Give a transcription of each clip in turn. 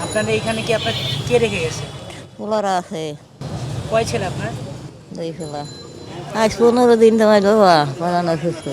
আপনাদের এখানে কি আপনার কে রেখে গেছে? পোলারা আছে কয় ছেলে আপনার? 2 পোলা। আজ 15 দিন তোমায় বাবা বানানো সুস্থ।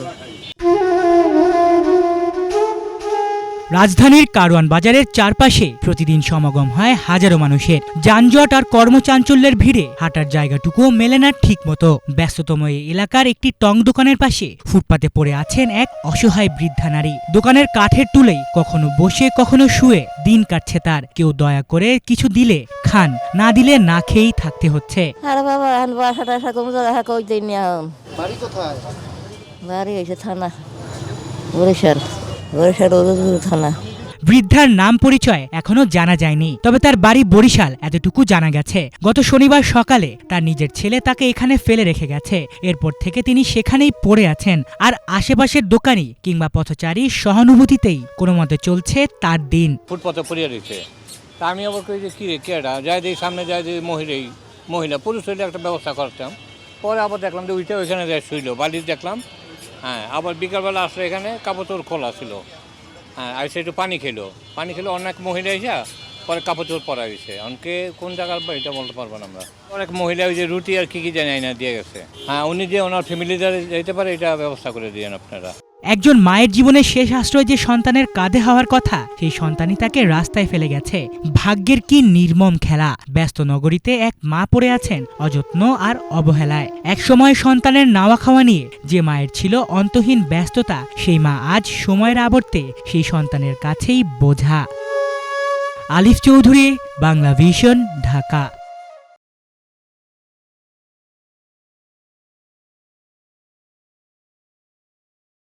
রাজধানীর কারওয়ান বাজারের চারপাশে প্রতিদিন সমাগম হয় হাজারো মানুষের। যানজট আর কর্মচাঞ্চল্যের ভিড়ে হাঁটার জায়গাটুকুও মেলে না ঠিকমতো। ব্যস্ততম এই এলাকার একটি টং দোকানের পাশে ফুটপাতে পড়ে আছেন এক অসহায় বৃদ্ধা নারী। দোকানের কাঠের টুলেই কখনো বসে কখনো শুয়ে দিন কাটছে তার। কেউ দয়া করে কিছু দিলে খান, না দিলে না খেয়েই থাকতে হচ্ছে। আরে বাবা এখন বাসাটা কম জায়গা কই দিন না। বাড়ি কোথায়? বাড়ি হয়েছে থানা বরিশাল থানা। বৃদ্ধার নাম পরিচয় এখনো জানা যায়নি, তবে তার বাড়ি বরিশাল এতটুকু জানা গেছে। গত শনিবার সকালে তার নিজের ছেলে তাকে এখানে ফেলে রেখে গেছে। এরপর থেকে তিনি সেখানেই পড়ে আছেন, আর আশেপাশের দোকানি কিংবা পথচারী সহানুভূতিতেই কোনো মতে চলছে তার দিন। ফুটপাতে পড়িয়ে রয়েছে, তা আমি আবার কই যে কী রে কেডা যাই দিই সামনে যাই দিই মহিলা পুরুষ হইলে একটা ব্যবস্থা করতাম। পরে আবার দেখলাম যে ওইটা ওইখানে যাই শুইল, বালিশ দেখলাম। হ্যাঁ, আবার বিকালবেলা আসলে এখানে কাপড় চোপড় খোলা ছিল। হ্যাঁ, আর সে একটু পানি খেলো অনেক মহিলা এসে পরে কাপড় চোপড় পরা গেছে। অনেকে কোন জায়গার এটা বলতে পারবো না আমরা। অনেক মহিলা ওই যে রুটি আর কি জানি না দিয়ে গেছে। হ্যাঁ, উনি যে ওনার ফ্যামিলি যারা যেতে পারে এটা ব্যবস্থা করে দিয়েন আপনারা। একজন মায়ের জীবনের শেষ আশ্রয় যে সন্তানের কাঁধে হওয়ার কথা, সেই সন্তানই তাকে রাস্তায় ফেলে গেছে। ভাগ্যের কি নির্মম খেলা। ব্যস্ত নগরীতে এক মা পড়ে আছেন অযত্ন আর অবহেলায়। একসময় সন্তানের নাওয়া খাওয়া নিয়ে যে মায়ের ছিল অন্তহীন ব্যস্ততা, সেই মা আজ সময়ের আবর্তে সেই সন্তানের কাছেই বোঝা। আলিফ চৌধুরী, বাংলা ভিশন, ঢাকা।